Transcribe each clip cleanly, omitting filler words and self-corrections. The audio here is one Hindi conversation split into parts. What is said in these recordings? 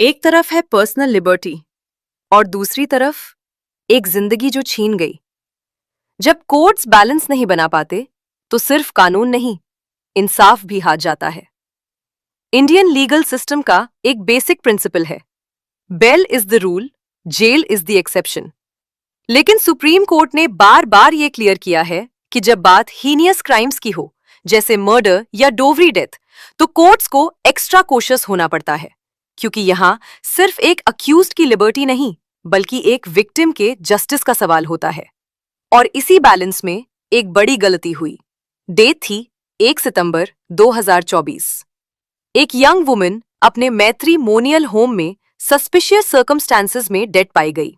एक तरफ है पर्सनल लिबर्टी और दूसरी तरफ एक जिंदगी जो छीन गई। जब कोर्ट्स बैलेंस नहीं बना पाते तो सिर्फ कानून नहीं, इंसाफ भी हार जाता है। इंडियन लीगल सिस्टम का एक बेसिक प्रिंसिपल है, bail is the rule, jail is the exception. लेकिन सुप्रीम कोर्ट ने बार बार यह क्लियर किया है कि जब बात हीनियस क्राइम्स की हो, जैसे मर्डर या डोवरी डेथ, तो कोर्ट्स को एक्स्ट्रा कॉशियस होना पड़ता है, क्योंकि यहां सिर्फ एक अक्यूज्ड की लिबर्टी नहीं बल्कि एक विक्टिम के जस्टिस का सवाल होता है। और इसी बैलेंस में एक बड़ी गलती हुई। डेट थी 1 सितंबर 2024। एक यंग वुमन अपने मैट्रिमोनियल होम में सस्पिशियस सर्कमस्टांसेस में डेड पाई गई।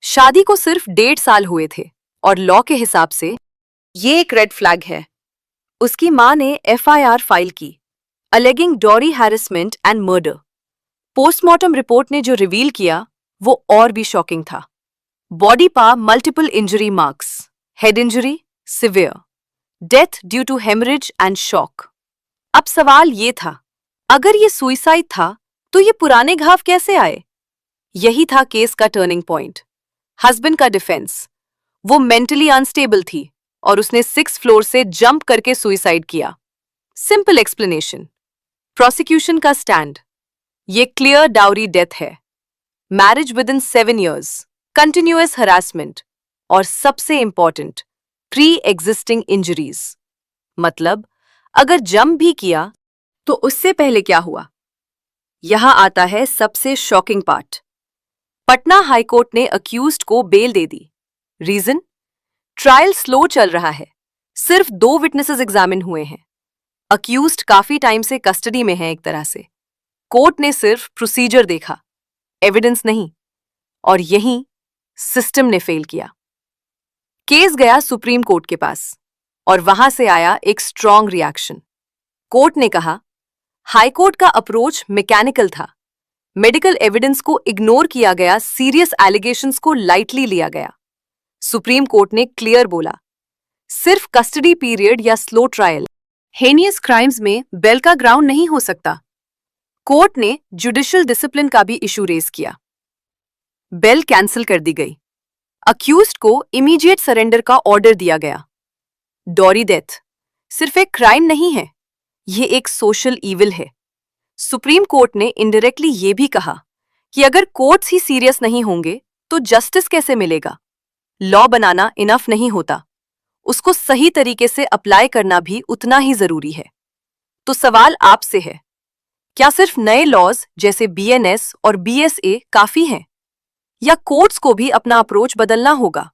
शादी को सिर्फ 1.5 साल हुए थे और लॉ के हिसाब से ये एक रेड फ्लैग है। उसकी मां ने एफआईआर फाइल की, alleging dowry harassment and murder. Postmortem report ने जो रिवील किया वो और भी शॉकिंग था। बॉडी पर multiple injury marks, head injury severe, death due to haemorrhage and shock. अब सवाल ये था, अगर ये सुइसाइड था तो ये पुराने घाव कैसे आए? यही था केस का टर्निंग पॉइंट। हस्बैंड का डिफेंस, वो मेंटली अनस्टेबल थी और उसने 6th फ्लोर से जंप करके सुइसाइड किया। Simple explanation. प्रोसिक्यूशन का स्टैंड, ये क्लियर डाउरी डेथ है, marriage with in 7 years, continuous harassment और सबसे इंपॉर्टेंट प्री एग्जिस्टिंग इंजरीज। मतलब अगर जंप भी किया तो उससे पहले क्या हुआ? यहां आता है सबसे शॉकिंग पार्ट। पटना हाईकोर्ट ने अक्यूज्ड को बेल दे दी। रीजन? ट्रायल स्लो चल रहा है, सिर्फ 2 विटनेसेस एग्जामिन हुए हैं। अक्यूज्ड काफी टाइम से कस्टडी में है। एक तरह से कोर्ट ने सिर्फ प्रोसीजर देखा, एविडेंस नहीं, और यहीं सिस्टम ने फेल किया। केस गया सुप्रीम कोर्ट के पास और वहां से आया एक स्ट्रॉन्ग रिएक्शन। कोर्ट ने कहा हाईकोर्ट का अप्रोच मैकेनिकल था, मेडिकल एविडेंस को इग्नोर किया गया, सीरियस एलिगेशंस को लाइटली लिया गया। सुप्रीम कोर्ट ने क्लियर बोला, सिर्फ कस्टडी पीरियड या स्लो ट्रायल हेनियस क्राइम्स में बेल का ग्राउंड नहीं हो सकता। कोर्ट ने जुडिशियल डिसिप्लिन का भी इशू रेज किया। बेल कैंसिल कर दी गई। अक्यूज्ड को इमीडिएट सरेंडर का ऑर्डर दिया गया। डॉरी डेथ सिर्फ एक क्राइम नहीं है, ये एक सोशल ईविल है। सुप्रीम कोर्ट ने इनडायरेक्टली ये भी कहा कि अगर कोर्ट्स ही सीरियस नहीं होंगे तो जस्टिस कैसे मिलेगा? लॉ बनाना इनफ नहीं होता, उसको सही तरीके से अप्लाई करना भी उतना ही जरूरी है। तो सवाल आपसे है, क्या सिर्फ नए लॉज जैसे बीएनएस और बीएसए काफी हैं, या कोर्ट्स को भी अपना अप्रोच बदलना होगा?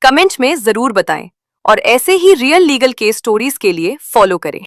कमेंट में जरूर बताएं और ऐसे ही रियल लीगल केस स्टोरीज के लिए फॉलो करें।